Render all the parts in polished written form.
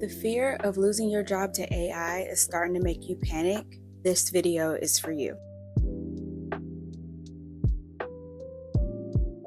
If the fear of losing your job to AI is starting to make you panic, this video is for you.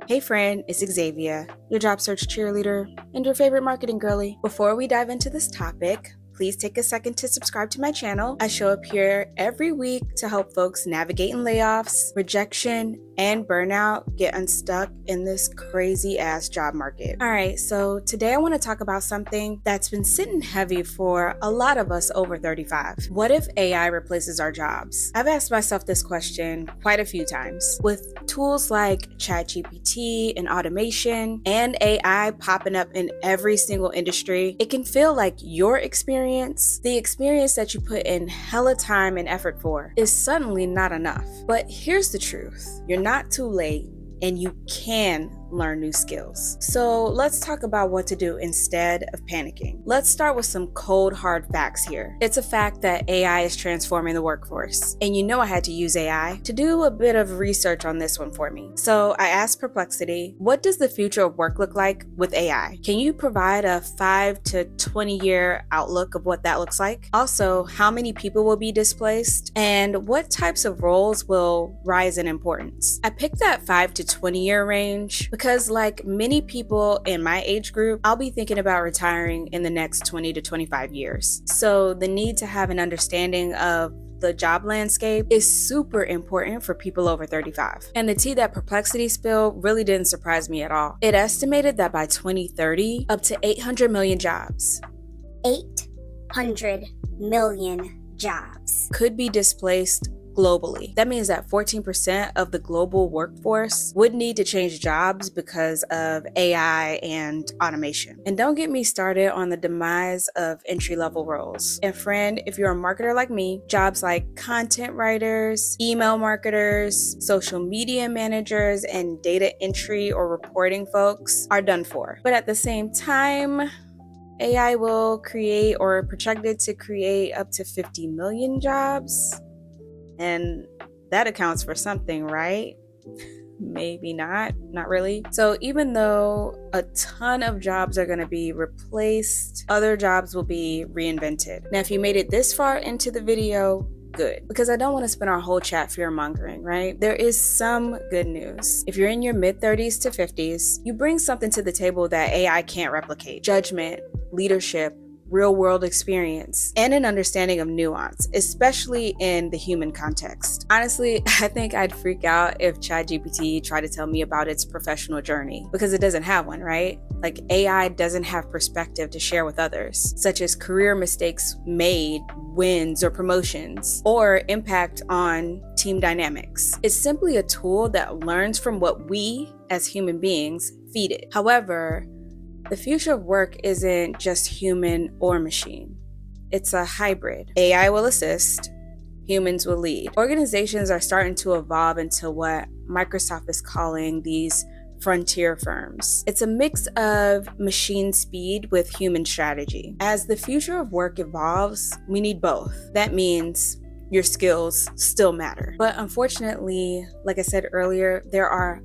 Hey friend, it's Xavier, your job search cheerleader and your favorite marketing girly. Before we dive into this topic, please take a second to subscribe to my channel. I show up here every week to help folks navigating layoffs, rejection, and burnout get unstuck in this crazy ass job market. All right, so today I want to talk about something that's been sitting heavy for a lot of us over 35. What if AI replaces our jobs? I've asked myself this question quite a few times. With tools like ChatGPT and automation and AI popping up in every single industry, it can feel like your experience, the experience that you put in hella time and effort for, is suddenly not enough. But here's the truth. You're not too late and you can learn new skills. So let's talk about what to do instead of panicking. Let's start with some cold, hard facts here. It's a fact that AI is transforming the workforce. And you know I had to use AI to do a bit of research on this one for me. So I asked Perplexity, what does the future of work look like with AI? Can you provide a 5 to 20 year outlook of what that looks like? Also, how many people will be displaced? And what types of roles will rise in importance? I picked that 5 to 20 year range because, like many people in my age group, I'll be thinking about retiring in the next 20 to 25 years. So the need to have an understanding of the job landscape is super important for people over 35. And the tea that Perplexity spilled really didn't surprise me at all. It estimated that by 2030, up to 800 million jobs. 800 million jobs could be displaced globally. That means that 14% of the global workforce would need to change jobs because of AI and automation. And don't get me started on the demise of entry-level roles. And friend, if you're a marketer like me, jobs like content writers, email marketers, social media managers, and data entry or reporting folks are done for. But at the same time, AI will create or projected to create up to 50 million jobs. And that accounts for something, right? Maybe not really. So even though a ton of jobs are going to be replaced, other jobs will be reinvented. Now, if you made it this far into the video, good, because I don't want to spend our whole chat fear-mongering, right? There is some good news. If you're in your mid-30s to 50s, you bring something to the table that AI can't replicate: judgment, leadership, real-world experience, and an understanding of nuance, especially in the human context. Honestly, I think I'd freak out if ChatGPT tried to tell me about its professional journey, because it doesn't have one, right? Like, AI doesn't have perspective to share with others, such as career mistakes made, wins or promotions, or impact on team dynamics. It's simply a tool that learns from what we, as human beings, feed it. However, the future of work isn't just human or machine. It's a hybrid. AI will assist, humans will lead. Organizations are starting to evolve into what Microsoft is calling these frontier firms. It's a mix of machine speed with human strategy. As the future of work evolves, we need both. That means your skills still matter. But unfortunately, like I said earlier, there are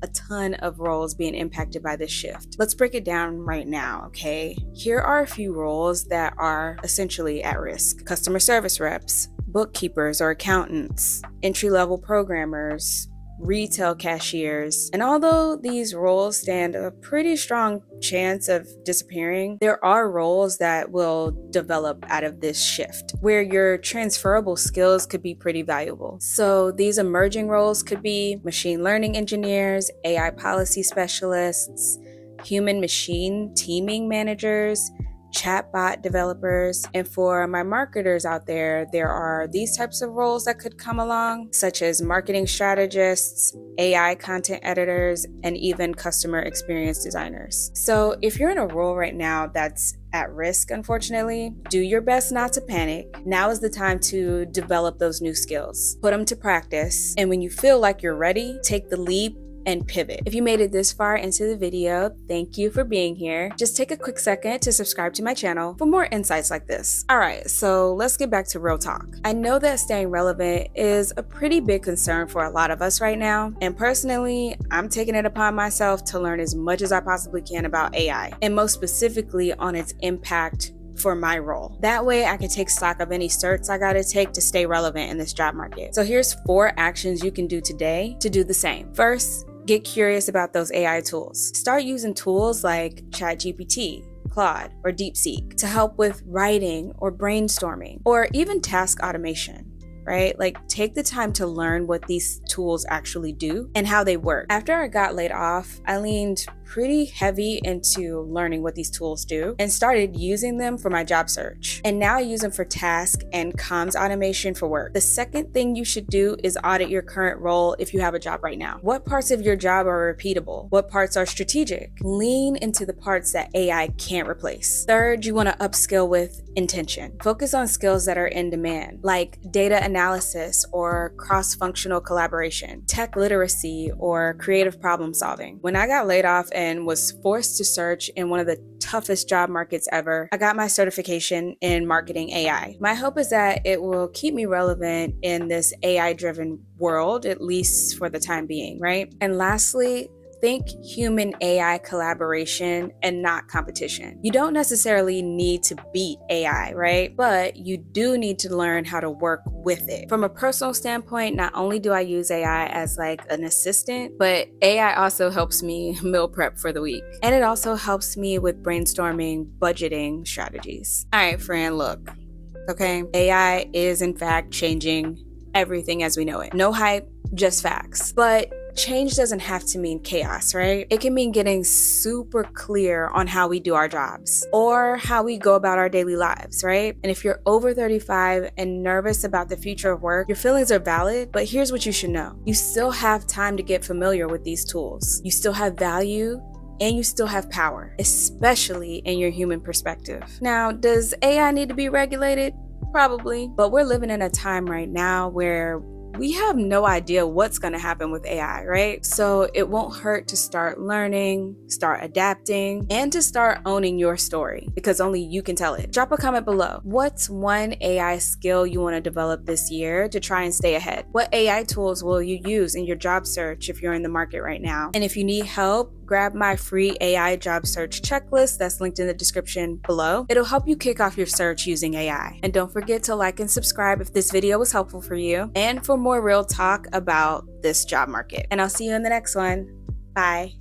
a ton of roles being impacted by this shift. Let's break it down right now, okay? Here are a few roles that are essentially at risk: customer service reps, bookkeepers or accountants, entry-level programmers, retail cashiers. And although these roles stand a pretty strong chance of disappearing, there are roles that will develop out of this shift where your transferable skills could be pretty valuable. So these emerging roles could be machine learning engineers, AI policy specialists, human machine teaming managers, chatbot developers. And for my marketers out there are these types of roles that could come along, such as marketing strategists, AI content editors, and even customer experience designers. So if you're in a role right now that's at risk, unfortunately, do your best not to panic. Now is the time to develop those new skills, put them to practice, and when you feel like you're ready, take the leap and pivot. If you made it this far into the video, thank you for being here. Just take a quick second to subscribe to my channel for more insights like this. All right, so let's get back to real talk. I know that staying relevant is a pretty big concern for a lot of us right now, and personally, I'm taking it upon myself to learn as much as I possibly can about AI, and most specifically on its impact for my role. That way I can take stock of any certs I gotta take to stay relevant in this job market. So here's 4 actions you can do today to do the same. First, get curious about those AI tools. Start using tools like ChatGPT, Claude, or DeepSeek to help with writing or brainstorming, or even task automation. Right? Like, take the time to learn what these tools actually do and how they work. After I got laid off, I leaned pretty heavy into learning what these tools do and started using them for my job search. And now I use them for task and comms automation for work. The second thing you should do is audit your current role if you have a job right now. What parts of your job are repeatable? What parts are strategic? Lean into the parts that AI can't replace. Third, you want to upskill with intention. Focus on skills that are in demand, like data analysis or cross-functional collaboration, tech literacy, or creative problem solving. When I got laid off and was forced to search in one of the toughest job markets ever, I got my certification in marketing AI. My hope is that it will keep me relevant in this AI-driven world, at least for the time being, right? And lastly, think human AI collaboration and not competition. You don't necessarily need to beat AI, right? But you do need to learn how to work with it. From a personal standpoint, not only do I use AI as like an assistant, but AI also helps me meal prep for the week. And it also helps me with brainstorming budgeting strategies. All right, friend, look, okay? AI is in fact changing everything as we know it. No hype, just facts. But change doesn't have to mean chaos, right? It can mean getting super clear on how we do our jobs or how we go about our daily lives, right? And if you're over 35 and nervous about the future of work, your feelings are valid, but here's what you should know. You still have time to get familiar with these tools. You still have value and you still have power, especially in your human perspective. Now, does AI need to be regulated? Probably, but we're living in a time right now where we have no idea what's going to happen with AI, right? So it won't hurt to start learning, start adapting, and to start owning your story, because only you can tell it. Drop a comment below. What's one AI skill you want to develop this year to try and stay ahead? What AI tools will you use in your job search if you're in the market right now? And if you need help, grab my free AI job search checklist that's linked in the description below. It'll help you kick off your search using AI. And don't forget to like and subscribe if this video was helpful for you and for more real talk about this job market. And I'll see you in the next one. Bye.